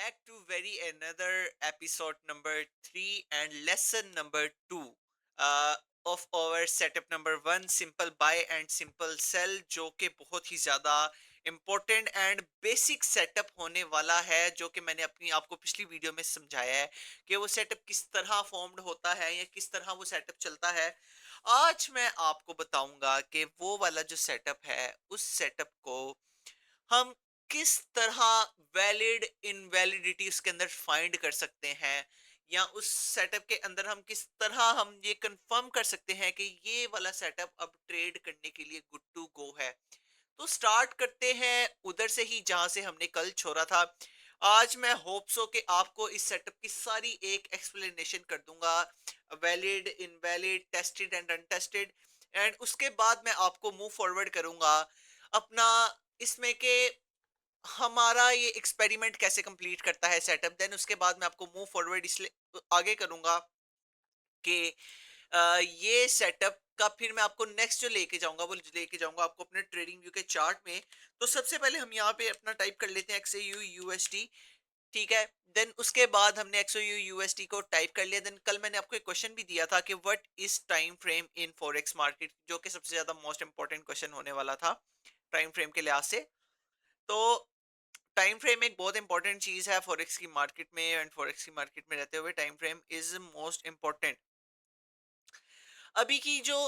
back to very another episode number 3 and lesson number 2 uh, of our setup number 1 simple buy and simple sell जो कि बहुत ही ज़्यादा important and basic setup होने वाला है जो कि मैंने अपनी आपको पिछली वीडियो में समझाया है कि वो सेटअप किस तरह फॉर्म्ड होता है या किस तरह वो सेटअप चलता है। आज मैं आपको बताऊंगा कि वो वाला जो सेटअप है उस सेटअप को हम किस तरह वैलिड इनवैलिडिटी उसके अंदर फाइंड कर सकते हैं या उस सेटअप के अंदर हम किस तरह हम ये कंफर्म कर सकते हैं कि ये वाला सेटअप अब ट्रेड करने के लिए गुड टू गो है। तो स्टार्ट करते हैं उधर से ही जहां से हमने कल छोड़ा था। आज मैं होप्स हो कि आपको इस सेटअप की सारी एक एक्सप्लेनेशन कर दूंगा, valid invalid tested and untested. And उसके बाद मैं आपको मूव फॉरवर्ड करूंगा अपना इसमें के हमारा ये एक्सपेरिमेंट कैसे कंप्लीट करता है सेटअप। देन उसके बाद मैं आपको मूव फॉरवर्ड इसलिए आगे करूंगा कि ये सेटअप का फिर मैं आपको नेक्स्ट जो लेके जाऊंगा वो लेके जाऊंगा आपको अपने ट्रेडिंग व्यू के चार्ट में। तो सबसे पहले हम यहाँ पे अपना टाइप कर लेते हैं XAU USD। ठीक है। देन उसके बाद हमने XAU USD को टाइप कर लिया। देन कल मैंने आपको एक क्वेश्चन भी दिया था कि what is time frame in forex market, जो कि सबसे ज्यादा मोस्ट इंपॉर्टेंट क्वेश्चन होने वाला था टाइम फ्रेम के लिहाज से। तो टाइम फ्रेम एक बहुत इंपॉर्टेंट चीज है फॉरेक्स की मार्केट में, एंड फॉरेक्स की मार्केट में रहते हुए time frame is most important. अभी की जो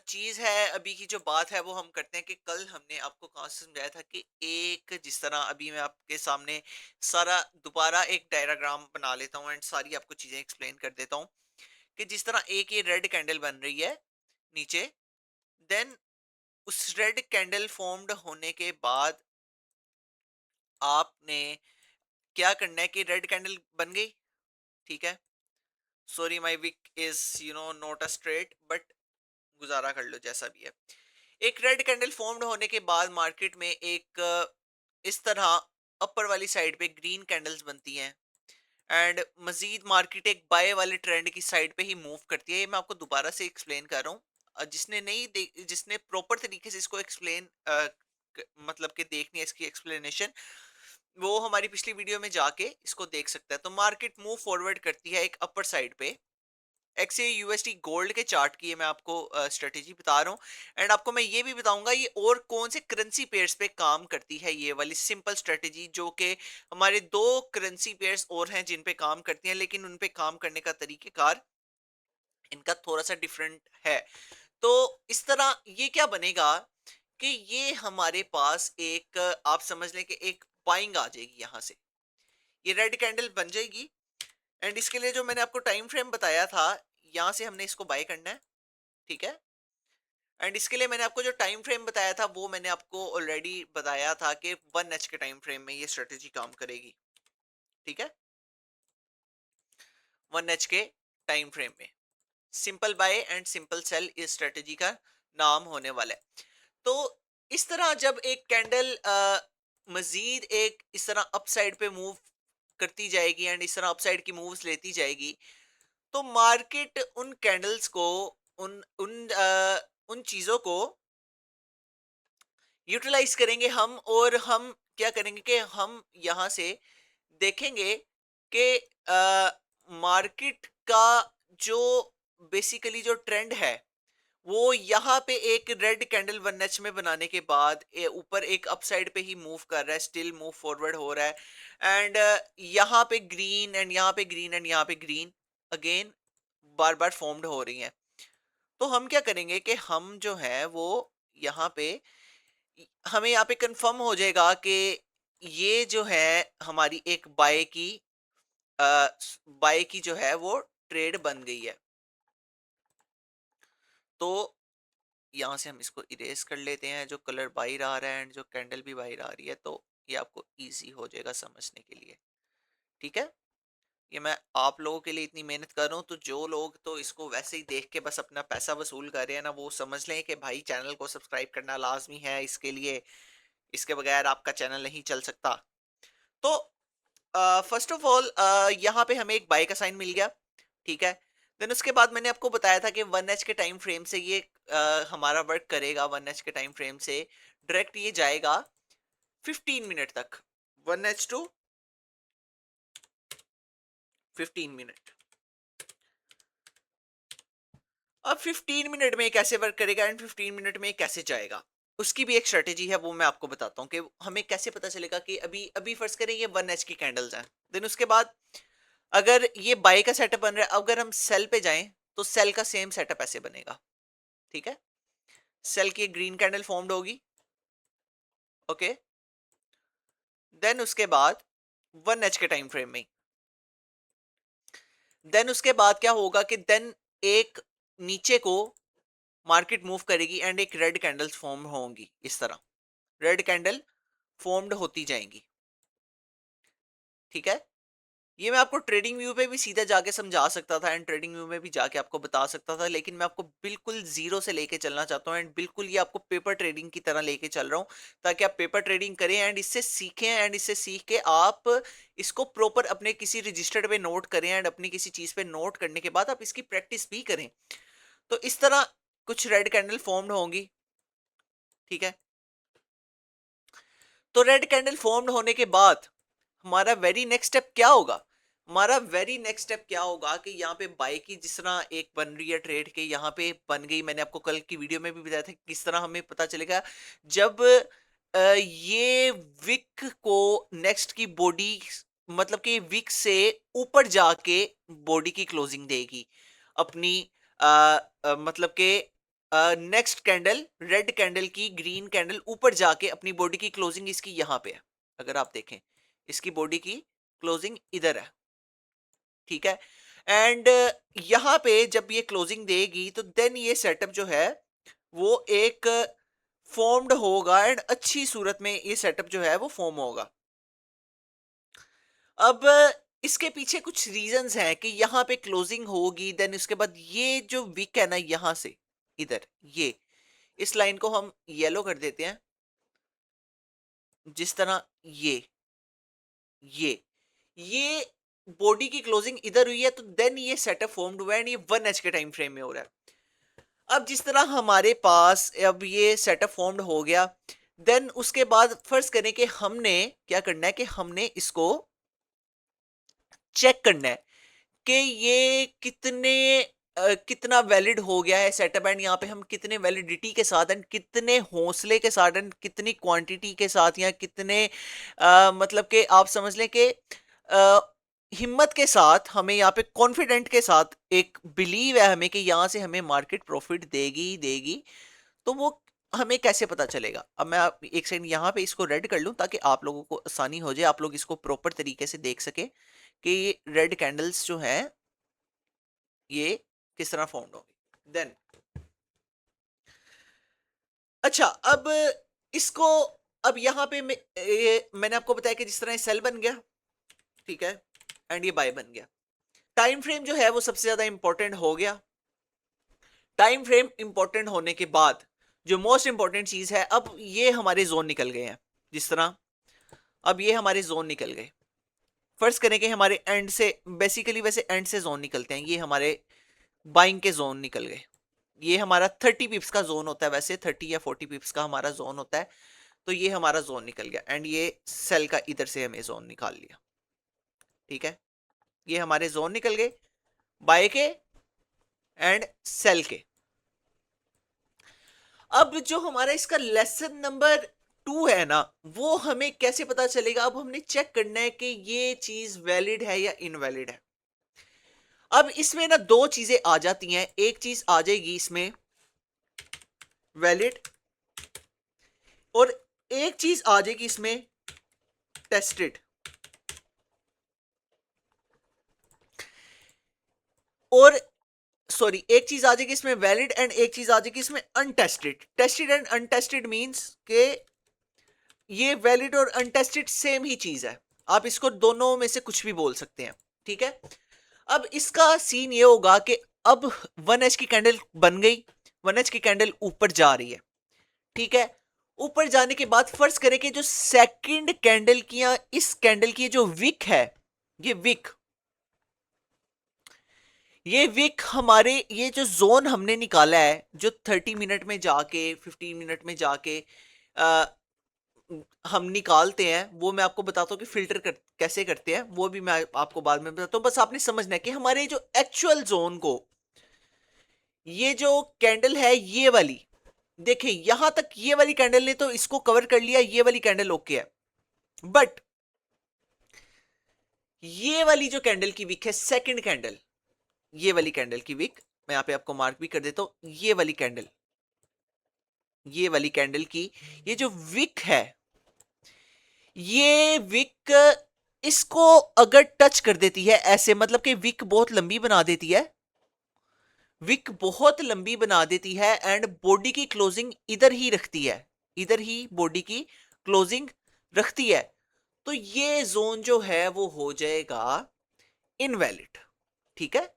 चीज है, अभी की जो बात है वो हम करते हैं कि कल हमने आपको कहाँ से समझाया था कि एक जिस तरह अभी मैं आपके सामने सारा दोबारा एक डायग्राम बना लेता हूँ एंड सारी आपको चीजें एक्सप्लेन कर देता हूँ कि जिस तरह एक ये रेड कैंडल बन रही है नीचे। देन उस रेड कैंडल फॉर्म्ड होने के बाद आपने क्या करना है कि रेड कैंडल बन गई। ठीक है। Sorry my wick is not a straight but गुजारा कर लो जैसा भी है। एक रेड कैंडल फॉर्म्ड होने के बाद मार्केट में एक इस तरह अपर वाली साइड पे ग्रीन कैंडल्स बनती हैं एंड मजीद मार्केट एक बाय वाले ट्रेंड की साइड पे ही मूव करती है। ये मैं आपको दोबारा से एक्सप्लेन कर रहा हूँ। जिसने नहीं जिसने प्रॉपर तरीके से इसको एक्सप्लेन मतलब कि देखनी है इसकी एक्सप्लेनेशन, वो हमारी पिछली वीडियो में जाके इसको देख सकता है। तो मार्केट मूव फॉरवर्ड करती है एक अपर साइड पे। एक्स यूएसडी गोल्ड के चार्ट की ये मैं आपको स्ट्रेटेजी बता रहा हूँ। एंड आपको मैं ये भी बताऊंगा ये और कौन से करेंसी पेयर्स पे काम करती है ये वाली सिंपल स्ट्रेटेजी, जो कि हमारे दो करेंसी पेयर्स और हैं जिन पे काम करती हैं, लेकिन उन पे काम करने का तरीकेकार इनका थोड़ा सा डिफरेंट है। तो इस तरह ये क्या बनेगा कि ये हमारे पास एक आप समझ लें कि एक बाइंग आ जाएगी यहाँ से। ये रेड कैंडल बन जाएगी एंड इसके लिए जो मैंने आपको टाइम फ्रेम बताया था, यहाँ से हमने इसको बाय करना है। ठीक है। एंड इसके लिए मैंने आपको जो टाइम फ्रेम बताया था वो मैंने आपको ऑलरेडी बताया था कि 1H के टाइम फ्रेम में ये स्ट्रेटेजी काम करेगी। ठीक है। 1H के टाइम फ्रेम में simple buy and simple sell इस स्ट्रेटेजी का नाम होने वाला है। तो इस तरह जब एक कैंडल मजीद एक इस तरह अपसाइड पे मूव करती जाएगी एंड इस तरह अपसाइड की मूव्स लेती जाएगी, तो मार्केट उन कैंडल्स को उन उन उन चीजों को यूटिलाइज करेंगे हम। और हम क्या करेंगे कि हम यहाँ से देखेंगे कि मार्केट का जो बेसिकली जो ट्रेंड है वो यहाँ पे एक रेड कैंडल 1H में बनाने के बाद ऊपर एक अपसाइड पे ही मूव कर रहा है, स्टिल मूव फॉरवर्ड हो रहा है। एंड यहाँ पे ग्रीन एंड यहाँ पे ग्रीन एंड यहाँ पे ग्रीन अगेन बार बार फॉर्म्ड हो रही हैं। तो हम क्या करेंगे कि हम जो है वो यहाँ पे हमें यहाँ पे कंफर्म हो जाएगा कि ये जो है हमारी एक बाय की जो है वो ट्रेड बन गई है। तो यहाँ से हम इसको इरेज कर लेते हैं, जो कलर बाहर आ रहा है एंड जो कैंडल भी बाहर आ रही है, तो ये आपको इजी हो जाएगा समझने के लिए। ठीक है। ये मैं आप लोगों के लिए इतनी मेहनत कर रहा हूँ, तो जो लोग तो इसको वैसे ही देख के बस अपना पैसा वसूल कर रहे हैं ना, वो समझ लें कि भाई चैनल को सब्सक्राइब करना लाजमी है इसके लिए। इसके बगैर आपका चैनल नहीं चल सकता। तो फर्स्ट ऑफ ऑल यहाँ पे हमें एक बाय का साइन मिल गया। ठीक है। देन उसके बाद मैंने आपको बताया था कि 1H के टाइम फ्रेम से ये हमारा वर्क करेगा। 1H के टाइम फ्रेम से डायरेक्ट ये जाएगा 15 मिनट तक, 1H टू 15 मिनट। अब 15 मिनट में कैसे वर्क करेगा एंड 15 मिनट में कैसे जाएगा, उसकी भी एक स्ट्रेटेजी है, वो मैं आपको बताता हूँ कि हमें कैसे पता चलेगा कि अभी अभी फर्ज करें ये 1 एच की कैंडल्स हैं, देन उसके बाद अगर ये बाय का सेटअप बन रहा है, अगर हम सेल पे जाएं तो सेल का सेम सेटअप ऐसे बनेगा। ठीक है, सेल की एक ग्रीन कैंडल फॉर्म्ड होगी। ओके, देन उसके बाद 1 एच के टाइम फ्रेम में, देन उसके बाद क्या होगा कि देन एक नीचे को मार्केट मूव करेगी एंड एक रेड कैंडल्स फॉर्म होंगी, इस तरह रेड कैंडल फॉर्म्ड होती जाएंगी। ठीक है, ये मैं आपको ट्रेडिंग व्यू पे भी सीधा जाके समझा सकता था एंड ट्रेडिंग व्यू में भी जाके आपको बता सकता था, लेकिन मैं आपको बिल्कुल जीरो से लेके चलना चाहता हूँ एंड बिल्कुल ये आपको पेपर ट्रेडिंग की तरह लेके चल रहा हूँ, ताकि आप पेपर ट्रेडिंग करें एंड इससे सीखें एंड इससे सीख के आप इसको प्रॉपर अपने किसी रजिस्टर्ड पे नोट करें एंड अपनी किसी चीज पे नोट करने के बाद आप इसकी प्रैक्टिस भी करें। तो इस तरह कुछ रेड कैंडल फॉर्म्ड होंगी। ठीक है, तो रेड कैंडल फॉर्म्ड होने के बाद हमारा वेरी नेक्स्ट स्टेप क्या होगा? हमारा वेरी नेक्स्ट स्टेप क्या होगा कि यहाँ पे बाय की जिस तरह एक बन रही है ट्रेड के, यहाँ पे बन गई, मैंने आपको कल की वीडियो में भी बताया था किस तरह हमें पता चलेगा जब ये विक को नेक्स्ट की बॉडी, मतलब कि विक से ऊपर जाके बॉडी की क्लोजिंग देगी अपनी, मतलब कि नेक्स्ट कैंडल रेड कैंडल की ग्रीन कैंडल ऊपर जाके अपनी बॉडी की क्लोजिंग इसकी यहाँ पे है। अगर आप देखें इसकी बॉडी की क्लोजिंग इधर है। ठीक है, एंड यहाँ पे जब ये क्लोजिंग देगी तो देन ये सेटअप जो है वो एक फॉर्म्ड होगा एंड अच्छी सूरत में ये सेटअप जो है वो फॉर्म होगा। अब इसके पीछे कुछ रीजंस हैं कि यहाँ पे क्लोजिंग होगी, देन उसके बाद ये जो विक है ना यहाँ से इधर, ये इस लाइन को हम येलो कर देते हैं, जिस तरह ये ये बॉडी की क्लोजिंग इधर हुई है तो देन ये सेटअप फॉर्म्ड हुआ है एंड ये 1 एच के टाइम फ्रेम में हो रहा है। अब जिस तरह हमारे पास अब ये सेटअप फॉर्म्ड हो गया, देन उसके बाद फर्ज करें कि हमने क्या करना है कि हमने इसको चेक करना है कि ये कितना वैलिड हो गया है सेटअप एंड यहाँ पे हम कितने वैलिडिटी के साथ एंड कितने हौसले के साथ एंड कितनी क्वांटिटी के साथ या कितने मतलब कि आप समझ लें कि हिम्मत के साथ हमें यहाँ पे कॉन्फिडेंट के साथ एक बिलीव है हमें कि यहाँ से हमें मार्केट प्रॉफिट देगी ही देगी। तो वो हमें कैसे पता चलेगा? अब मैं एक सेकंड यहाँ पे इसको रेड कर लूं ताकि आप लोगों को आसानी हो जाए, आप लोग इसको प्रॉपर तरीके से देख सके कि ये रेड कैंडल्स जो है ये किस तरह फॉर्म होगी। देन अच्छा, अब इसको अब यहाँ पे मैंने आपको बताया कि जिस तरह सेल बन गया, ठीक है, एंड ये बाय बन गया। टाइम फ्रेम जो है वो सबसे ज्यादा इंपॉर्टेंट हो गया। टाइम फ्रेम इंपॉर्टेंट होने के बाद जो मोस्ट इंपॉर्टेंट चीज है, अब ये हमारे जोन निकल गए हैं। जिस तरह अब ये हमारे जोन निकल गए, फर्ज करें कि हमारे एंड से, बेसिकली वैसे एंड से जोन निकलते हैं, ये हमारे बाइंग के जोन निकल गए। ये हमारा 30 पिप्स का जोन होता है, वैसे 30 या 40 पिप्स का हमारा जोन होता है। तो ये हमारा जोन निकल गया एंड ये सेल का इधर से हमें जोन निकाल लिया। ठीक है, ये हमारे जोन निकल गए बाय के एंड सेल के। अब जो हमारा इसका लेसन नंबर 2 है ना, वो हमें कैसे पता चलेगा? अब हमने चेक करना है कि ये चीज वैलिड है या इनवैलिड है। अब इसमें ना दो चीजें आ जाती हैं, एक चीज आ जाएगी इसमें वैलिड और एक चीज आ जाएगी इसमें टेस्टेड। और सॉरी, एक चीज आ जाएगी इसमें वैलिड एंड एक चीज आ जाएगी इसमें untested. Tested and untested means के ये वैलिड और अनटेस्टेड सेम ही चीज है, आप इसको दोनों में से कुछ भी बोल सकते हैं। ठीक है, अब इसका सीन ये होगा कि अब 1 एच की कैंडल बन गई, 1 एच की कैंडल ऊपर जा रही है। ठीक है, ऊपर जाने के बाद फर्ज करें कि जो सेकंड कैंडल की या इस कैंडल की जो विक है, ये विक, ये विक हमारे ये जो जोन हमने निकाला है, जो 30 मिनट में जाके 15 मिनट में जाके हम निकालते हैं वो मैं आपको बताता हूँ कि कैसे करते हैं, वो भी मैं आपको बाद में बताता हूँ। बस आपने समझना है कि हमारे जो एक्चुअल जोन को, ये जो कैंडल है ये वाली, देखिए यहां तक ये वाली कैंडल ने तो इसको कवर कर लिया, ये वाली कैंडल ओके है, बट ये वाली जो कैंडल की विक है, सेकंड कैंडल, ये वाली कैंडल की विक मैं यहां पे आपको मार्क भी कर देता हूं, ये वाली कैंडल, ये वाली कैंडल की ये जो विक है, ये विक इसको अगर टच कर देती है ऐसे, मतलब कि विक बहुत लंबी बना देती है, विक बहुत लंबी बना देती है एंड बॉडी की क्लोजिंग इधर ही रखती है, इधर ही बॉडी की क्लोजिंग रखती है, तो ये जोन जो है वो हो जाएगा इनवैलिड। ठीक है,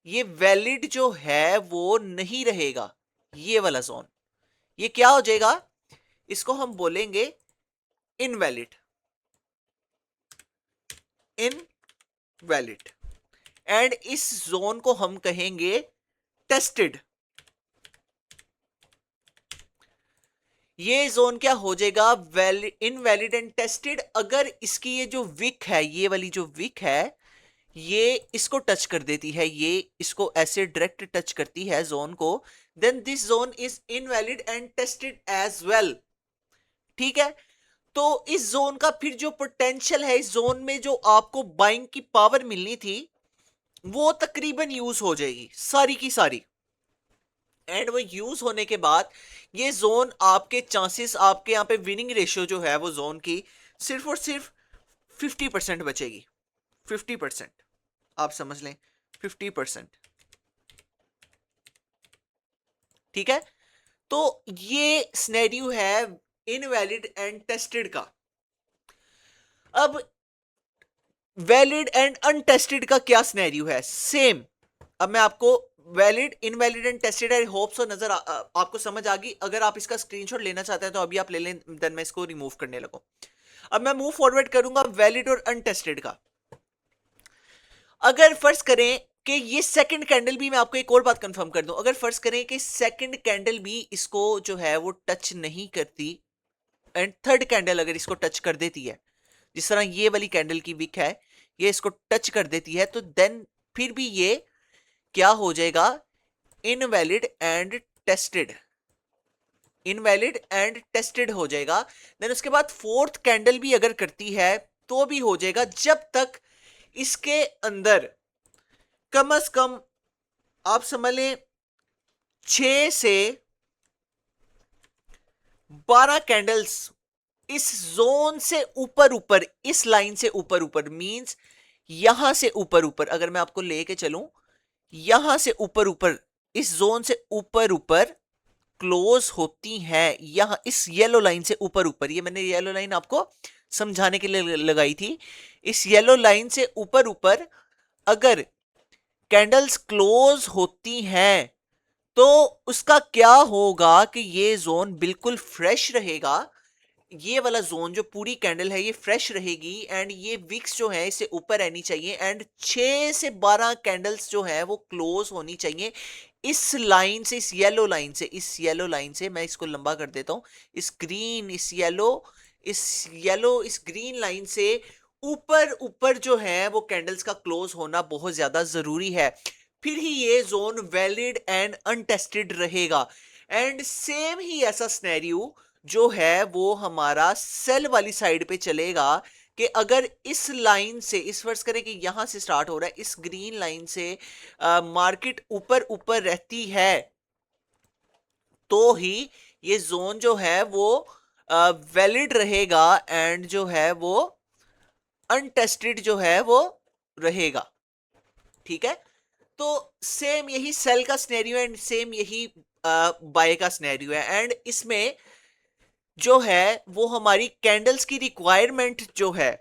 ये वैलिड जो है वो नहीं रहेगा, ये वाला जोन, ये क्या हो जाएगा, इसको हम बोलेंगे इनवैलिड, इनवैलिड। एंड इस जोन को हम कहेंगे टेस्टेड। ये जोन क्या हो जाएगा, इनवैलिड एंड टेस्टेड, अगर इसकी ये जो विक है, ये वाली जो विक है, ये इसको टच कर देती है, ये इसको ऐसे डायरेक्ट टच करती है जोन को, then this zone is invalid and tested as well. ठीक है, तो इस जोन का फिर जो पोटेंशियल है, इस जोन में जो आपको बाइंग की पावर मिलनी थी वो तकरीबन यूज हो जाएगी सारी की सारी, एंड वो यूज होने के बाद ये जोन आपके चांसेस, आपके यहां पे विनिंग रेशियो जो है वो जोन की सिर्फ और सिर्फ 50% बचेगी, 50%, आप समझ लें 50%। ठीक है, तो ये स्नेरियो है इनवैलिड एंड टेस्टेड का। अब वैलिड एंड अनटेस्टेड का क्या स्नेरियो है, सेम। अब मैं आपको valid, invalid and tested, I hope so नजर आपको समझ आ गई। अगर आप इसका स्क्रीनशॉट लेना चाहते हैं तो अभी आप ले लें, देन मैं इसको रिमूव करने लगूं। अब मैं मूव फॉरवर्ड करूंगा वैलिड और अनटेस्टेड का। अगर फर्ज करें कि ये सेकंड कैंडल भी, मैं आपको एक और बात कंफर्म कर दूं, अगर फर्ज करें कि सेकंड कैंडल भी इसको जो है वो टच नहीं करती, एंड थर्ड कैंडल अगर इसको टच कर देती है, जिस तरह ये वाली कैंडल की विक है, ये इसको टच कर देती है, तो देन फिर भी ये क्या हो जाएगा, invalid and tested, invalid and tested हो जाएगा। देन उसके बाद फोर्थ कैंडल भी अगर करती है तो भी हो जाएगा, जब तक इसके अंदर कम से कम आप समझ लें 6 से 12 कैंडल्स इस जोन से ऊपर ऊपर, इस लाइन से ऊपर ऊपर, मींस यहां से ऊपर ऊपर अगर मैं आपको लेके चलूं, यहां से ऊपर ऊपर, इस जोन से ऊपर ऊपर क्लोज होती हैं, यहां इस येलो लाइन से ऊपर ऊपर, ये मैंने येलो लाइन आपको समझाने के लिए लगाई थी, इस येलो लाइन से ऊपर ऊपर अगर कैंडल्स क्लोज होती हैं तो उसका क्या होगा कि ये जोन बिल्कुल फ्रेश रहेगा, ये वाला जोन जो पूरी कैंडल है ये फ्रेश रहेगी, एंड ये विक्स जो है इससे ऊपर रहनी चाहिए, एंड 6 से 12 कैंडल्स जो है वो क्लोज होनी चाहिए इस लाइन से, इस येलो लाइन से, इस येलो लाइन से। मैं इसको लंबा कर देता हूं, इस ग्रीन, इस येलो, इस ग्रीन लाइन से ऊपर ऊपर जो है वो कैंडल्स का क्लोज होना बहुत ज्यादा जरूरी है, फिर ही ये जोन वैलिड एंड अनटेस्टेड रहेगा। एंड सेम ही ऐसा स्नैरियो जो है वो हमारा सेल वाली साइड पे चलेगा, कि अगर इस लाइन से, इस फर्ज करें कि यहां से स्टार्ट हो रहा है, इस ग्रीन लाइन से मार्केट ऊपर ऊपर रहती है, तो ही ये जोन जो है वो वैलिड रहेगा एंड जो है वो अनटेस्टेड जो है वो रहेगा। ठीक है, तो सेम यही सेल का स्नेरियो एंड सेम यही बाय का स्नेरियो है, एंड इसमें जो है वो हमारी कैंडल्स की रिक्वायरमेंट जो है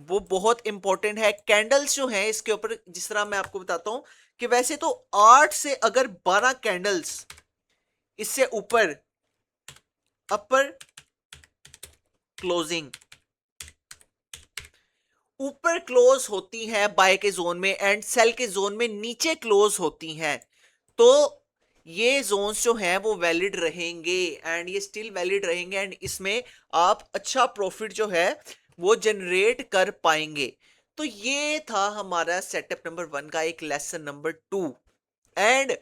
वो बहुत इंपॉर्टेंट है। कैंडल्स जो है इसके ऊपर, जिस तरह मैं आपको बताता हूं कि वैसे तो 8 से अगर 12 कैंडल्स इससे ऊपर अपर क्लोजिंग ऊपर क्लोज होती हैं बाय के जोन में एंड सेल के जोन में नीचे क्लोज होती हैं, तो ये जोन्स जो हैं वो वैलिड रहेंगे एंड ये स्टिल वैलिड रहेंगे एंड इसमें आप अच्छा प्रॉफिट जो है वो जनरेट कर पाएंगे। तो ये था हमारा सेटअप नंबर 1 का एक lesson number 2। And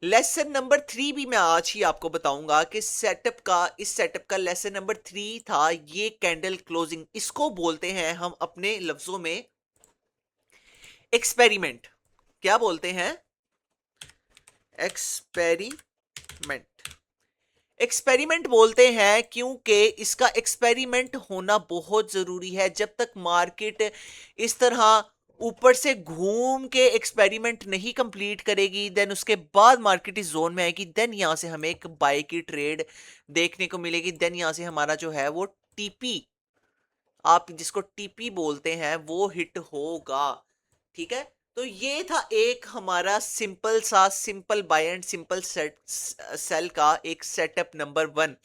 lesson number 3 भी मैं आज ही आपको बताऊंगा कि इस सेटअप का लेसन नंबर 3 था ये कैंडल क्लोजिंग। इसको बोलते हैं हम अपने लफ्जों में एक्सपेरिमेंट। क्या बोलते हैं? एक्सपेरिमेंट। एक्सपेरिमेंट बोलते हैं क्योंकि इसका एक्सपेरिमेंट होना बहुत जरूरी है। जब तक मार्केट इस तरह ऊपर से घूम के एक्सपेरिमेंट नहीं कंप्लीट करेगी, देन उसके बाद मार्केट इस जोन में आएगी, देन यहां से हमें एक बाय की ट्रेड देखने को मिलेगी। देन यहां से हमारा जो है वो टीपी, आप जिसको टीपी बोलते हैं, वो हिट होगा। ठीक है, तो ये था एक हमारा simple buy and simple sell का एक सेटअप नंबर 1।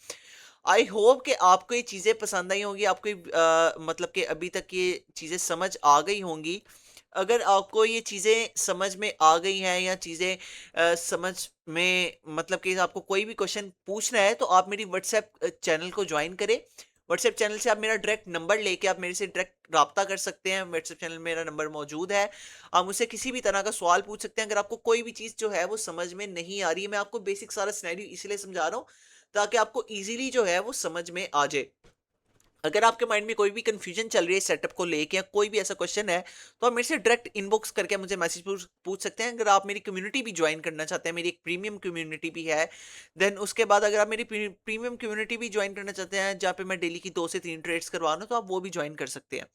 आई होप कि आपको ये चीजें पसंद आई होंगी, आपको मतलब कि अभी तक ये चीजें समझ आ गई होंगी। अगर आपको ये चीजें समझ में आ गई हैं या चीजें समझ में, मतलब कि आपको कोई भी क्वेश्चन पूछना है तो आप मेरी व्हाट्सएप चैनल को ज्वाइन करें। व्हाट्सएप चैनल से आप मेरा डायरेक्ट नंबर लेके आप मेरे से डायरेक्ट राब्ता कर सकते हैं। व्हाट्सएप चैनल में मेरा नंबर मौजूद है। आप मुझसे किसी भी तरह का सवाल पूछ सकते हैं। अगर आपको कोई भी चीज़ जो है वो समझ में नहीं आ रही है, मैं आपको बेसिक सारा सिनेरियो इसलिए समझा रहा हूँ ताकि आपको इजीली जो है वो समझ में आ जाए। अगर आपके माइंड में कोई भी कंफ्यूजन चल रही है सेटअप को लेके या कोई भी ऐसा क्वेश्चन है, तो आप मेरे से डायरेक्ट इनबॉक्स करके मुझे मैसेज पूछ सकते हैं। अगर आप मेरी कम्युनिटी भी ज्वाइन करना चाहते हैं, मेरी एक प्रीमियम कम्युनिटी भी है, देन उसके बाद अगर आप मेरी प्रीमियम कम्युनिटी भी ज्वाइन करना चाहते हैं जहाँ पे मैं डेली की 2 से 3 ट्रेड्स करवा रहा हूँ, तो आप वो भी ज्वाइन कर सकते हैं।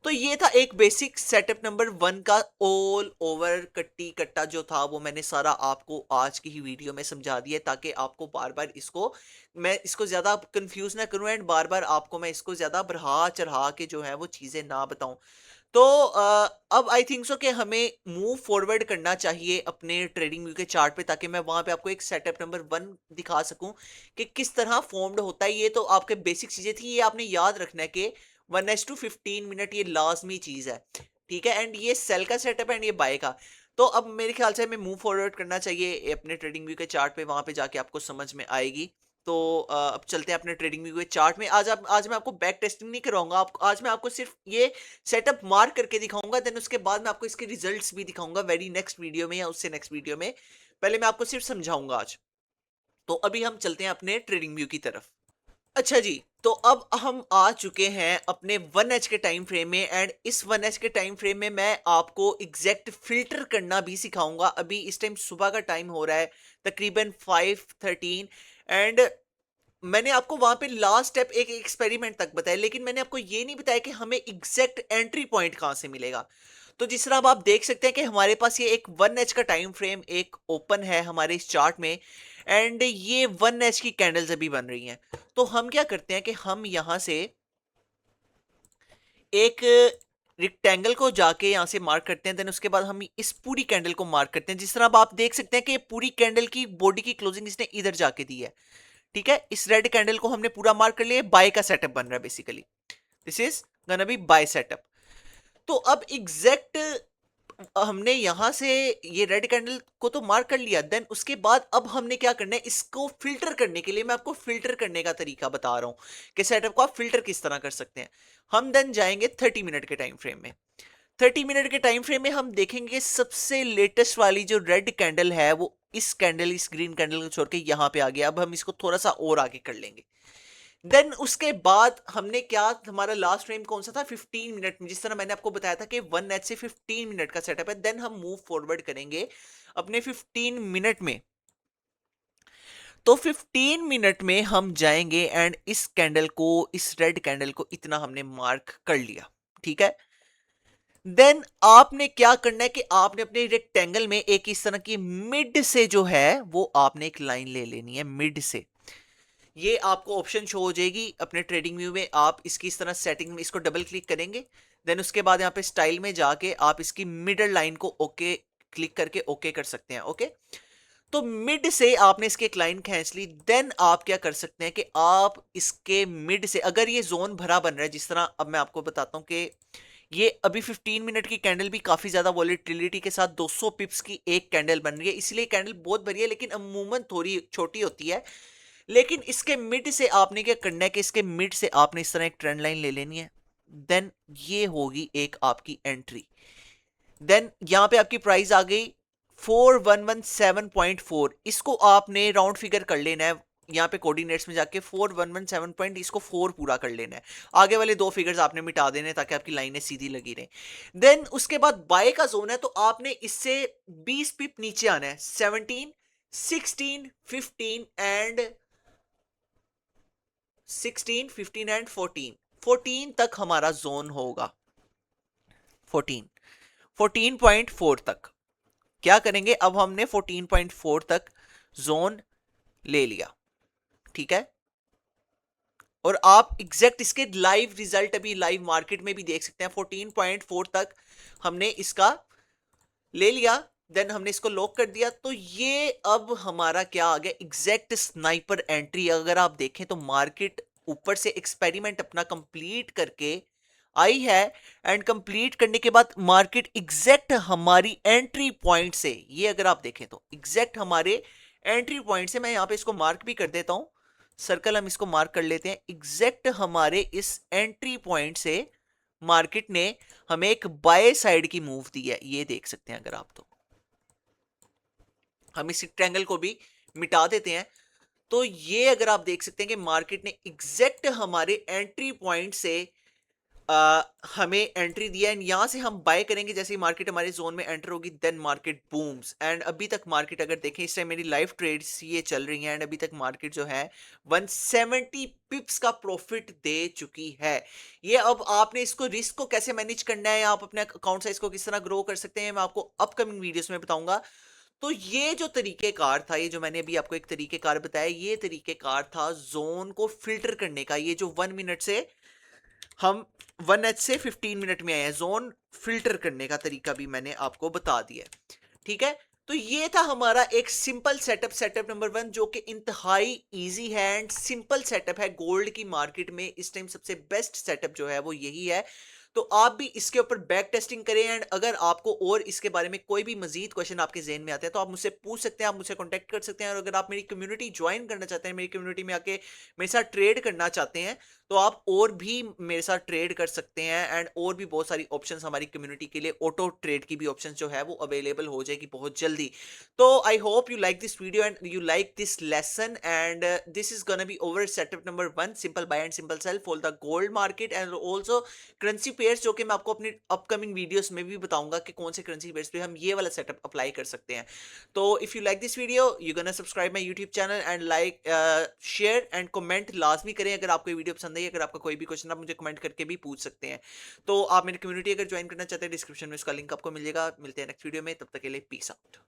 तो ये था एक बेसिक सेटअप नंबर 1 का ऑल ओवर कट्टी कट्टा जो था वो मैंने सारा आपको आज की ही वीडियो में समझा दिया, ताकि आपको बार बार मैं इसको ज्यादा कंफ्यूज ना करूं एंड बार बार आपको मैं इसको ज्यादा बढ़ा चढ़ा के जो है वो चीजें ना बताऊं। तो अब आई थिंक सो कि हमें मूव फॉरवर्ड करना चाहिए अपने ट्रेडिंग व्यू के चार्ट पे, ताकि मैं वहां पे आपको एक सेटअप नंबर 1 दिखा सकूं कि किस तरह फॉर्म्ड होता है। ये तो आपके बेसिक चीजें थी, ये आपने याद रखना है कि 1:15 ये लाजमी चीज है। ठीक है, एंड ये सेल का सेटअप है एंड ये बाय का। तो अब मेरे ख्याल से हमें मूव फॉरवर्ड करना चाहिए अपने ट्रेडिंग व्यू के चार्ट पे, वहां पे जाके आपको समझ में आएगी। तो अब चलते हैं अपने ट्रेडिंग व्यू के चार्ट में। आज मैं आपको बैक टेस्टिंग नहीं कराऊंगा, आज मैं आपको सिर्फ ये सेटअप मार्क करके दिखाऊंगा। देन उसके बाद मैं आपको इसके रिजल्ट्स भी दिखाऊंगा वेरी नेक्स्ट वीडियो में या उससे नेक्स्ट वीडियो में। पहले मैं आपको सिर्फ समझाऊंगा आज। तो अभी हम चलते हैं अपने ट्रेडिंग व्यू की तरफ। अच्छा जी, तो अब हम आ चुके हैं अपने 1H के टाइम फ्रेम में एंड इस 1H के टाइम फ्रेम में मैं आपको एग्जैक्ट फिल्टर करना भी सिखाऊंगा। अभी इस टाइम सुबह का टाइम हो रहा है, तकरीबन 5:13, एंड मैंने आपको वहां पे लास्ट स्टेप एक एक्सपेरिमेंट तक बताया, लेकिन मैंने आपको ये नहीं बताया कि हमें एग्जैक्ट एंट्री पॉइंट कहां से मिलेगा। तो जिस तरह अब आप देख सकते हैं कि हमारे पास ये एक 1H का टाइम फ्रेम एक ओपन है हमारे इस चार्ट में एंड ये 1H की कैंडल्स अभी बन रही हैं। तो हम क्या करते हैं कि हम यहां से एक रेक्टेंगल को जाके यहां से मार्क करते हैं, देन उसके बाद हम इस पूरी कैंडल को मार्क करते हैं। जिस तरह अब आप देख सकते हैं कि ये पूरी कैंडल की बॉडी की क्लोजिंग इसने इधर जाके दी है। ठीक है, इस रेड कैंडल को हमने पूरा मार्क कर लिया, बाय का सेटअप बन रहा है basically. This is gonna be buy setup. तो अब एग्जैक्ट हमने यहां से ये रेड कैंडल को तो मार्क कर लिया, देन उसके बाद अब हमने क्या करना है, इसको फिल्टर करने के लिए मैं आपको फिल्टर करने का तरीका बता रहा हूं कि सेटअप को आप फिल्टर किस तरह कर सकते हैं। हम देन जाएंगे 30 मिनट के टाइम फ्रेम में। 30 मिनट के टाइम फ्रेम में हम देखेंगे सबसे लेटेस्ट वाली जो रेड कैंडल है वो इस ग्रीन कैंडल को छोड़ के यहां पे आ गया। अब हम इसको थोड़ा सा और आगे कर लेंगे। देन उसके बाद हमने क्या, हमारा लास्ट फ्रेम कौन सा था, 15 मिनट में। जिस तरह मैंने आपको बताया था कि 1H से 15 मिनट का सेटअप है, देन हम मूव फॉरवर्ड करेंगे अपने 15 मिनट में। तो 15 मिनट में हम जाएंगे एंड इस कैंडल को, इस रेड कैंडल को इतना हमने मार्क कर लिया। ठीक है, देन आपने क्या करना है कि आपने अपने रेक्टेंगल में एक इस तरह की मिड से जो है वो आपने एक लाइन ले लेनी है मिड से। ये आपको ऑप्शन शो हो जाएगी अपने ट्रेडिंग व्यू में। आप इसकी इस तरह सेटिंग में इसको डबल क्लिक करेंगे, देन उसके बाद यहाँ पे स्टाइल में जाके आप इसकी मिडल लाइन को ओके क्लिक करके ओके कर सकते हैं। ओके, तो मिड से आपने इसके एक लाइन खींच ली। देन आप क्या कर सकते हैं कि आप इसके मिड से, अगर ये जोन भरा बन रहा है, जिस तरह अब मैं आपको बताता हूं कि ये अभी 15 मिनट की कैंडल भी काफी ज्यादा वॉलेटिलिटी के साथ 200 पिप्स की एक कैंडल बन रही है, इसलिए कैंडल बहुत बड़ी है, लेकिन अमूमन थोड़ी छोटी होती है। लेकिन इसके मिड से आपने क्या करना है कि इसके मिड से आपने इस तरह एक ट्रेंड लाइन ले लेनी है, देन ये होगी एक आपकी एंट्री। देन यहां पे आपकी प्राइस आ गई 4117.4, इसको आपने राउंड फिगर कर लेना है, यहाँ पे कोऑर्डिनेट्स में जाके 4117 पॉइंट, इसको 4 पूरा कर लेना है, आगे वाले दो फिगर्स आपने मिटा देने ताकि आपकी लाइनें सीधी लगी रहे। देन उसके बाद बाय का जोन है, तो आपने इससे 20 पिप नीचे आना है, 17, 16, 15 एंड 14 तक हमारा जोन होगा। 14, 14.4 तक क्या करेंगे, अब हमने 14.4 तक जोन ले लिया, ठीक है। और आप एग्जैक्ट इसके लाइव रिजल्ट अभी लाइव मार्केट में भी देख सकते हैं, 14.4 तक हमने इसका ले लिया, देन हमने इसको लॉक कर दिया। तो ये अब हमारा क्या आ गया, एग्जैक्ट स्नाइपर एंट्री। अगर आप देखें तो मार्केट ऊपर से एक्सपेरिमेंट अपना कंप्लीट करके आई है, एंड कंप्लीट करने के बाद मार्केट एग्जैक्ट हमारी एंट्री पॉइंट से, ये अगर आप देखें तो एग्जैक्ट हमारे एंट्री पॉइंट से, मैं यहां पे इसको मार्क भी कर देता हूं, सर्कल हम इसको मार्क कर लेते हैं, एग्जैक्ट हमारे इस एंट्री पॉइंट से मार्केट ने हमें एक बाय साइड की मूव दी है, ये देख सकते हैं अगर आप। तो हम इस ट्रायंगल को भी मिटा देते हैं, तो ये अगर आप देख सकते हैं कि मार्केट ने एग्जैक्ट हमारे एंट्री पॉइंट से हमें एंट्री दिया, एंड यहां से हम बाय करेंगे जैसे ही मार्केट हमारे जोन में एंटर होगी, देन मार्केट बूम्स। एंड अभी तक मार्केट अगर देखें, इस टाइम मेरी लाइव ट्रेड्स ये चल रही हैं, एंड अभी तक मार्केट जो है 170 पिप्स का प्रॉफिट दे चुकी है। ये अब आपने इसको रिस्क को कैसे मैनेज करना है, आप अपने अकाउंट साइज को किस तरह ग्रो कर सकते हैं, मैं आपको अपकमिंग वीडियोस में बताऊंगा। तो ये जो तरीकेकार था, ये जो मैंने अभी आपको एक तरीकेकार बताया, ये तरीकेकार था जोन को फिल्टर करने का। ये जो 1 मिनट से हम 1H से 15 मिनट में आए हैं, जोन फिल्टर करने का तरीका भी मैंने आपको बता दिया है, ठीक है। तो ये था हमारा एक सिंपल सेटअप, सेटअप नंबर 1, जो कि इंतहाई इजी है एंड सिंपल सेटअप है। गोल्ड की मार्केट में इस टाइम सबसे बेस्ट सेटअप जो है वो यही है। तो आप भी इसके ऊपर बैक टेस्टिंग करें, एंड अगर आपको और इसके बारे में कोई भी मजीद क्वेश्चन आपके जहन में आते हैं तो आप मुझसे पूछ सकते हैं, आप मुझसे कांटेक्ट कर सकते हैं। और अगर आप मेरी कम्युनिटी ज्वाइन करना चाहते हैं, मेरी कम्युनिटी में आके मेरे साथ ट्रेड करना चाहते हैं, तो आप और भी मेरे साथ ट्रेड कर सकते हैं। एंड और भी बहुत सारी ऑप्शंस हमारी कम्युनिटी के लिए, ऑटो ट्रेड की भी ऑप्शंस जो है वो अवेलेबल हो जाएगी बहुत जल्दी। तो I hope you like this video and you like this lesson, and this is gonna be over setup number 1, simple buy and simple sell for the gold market and also currency pairs, जो कि मैं आपको अपनी upcoming videos में भी बताऊंगा कि कौन से करेंसी पेयर्स पे हम ये वाला सेटअप अप्लाई कर सकते हैं। तो if you like this video, you gonna subscribe my YouTube channel and like, share and comment लाजमी करें। अगर आपको ये वीडियो पसंद आई, अगर आपका कोई भी क्वेश्चन, आप मुझे कमेंट करके भी पूछ सकते हैं। तो आप मेरी कम्युनिटी अगर ज्वाइन करना चाहते हैं, डिस्क्रिप्शन में उसका लिंक आपको मिल जाएगा। मिलते हैं नेक्स्ट वीडियो में, तब तक के लिए पीस आउट।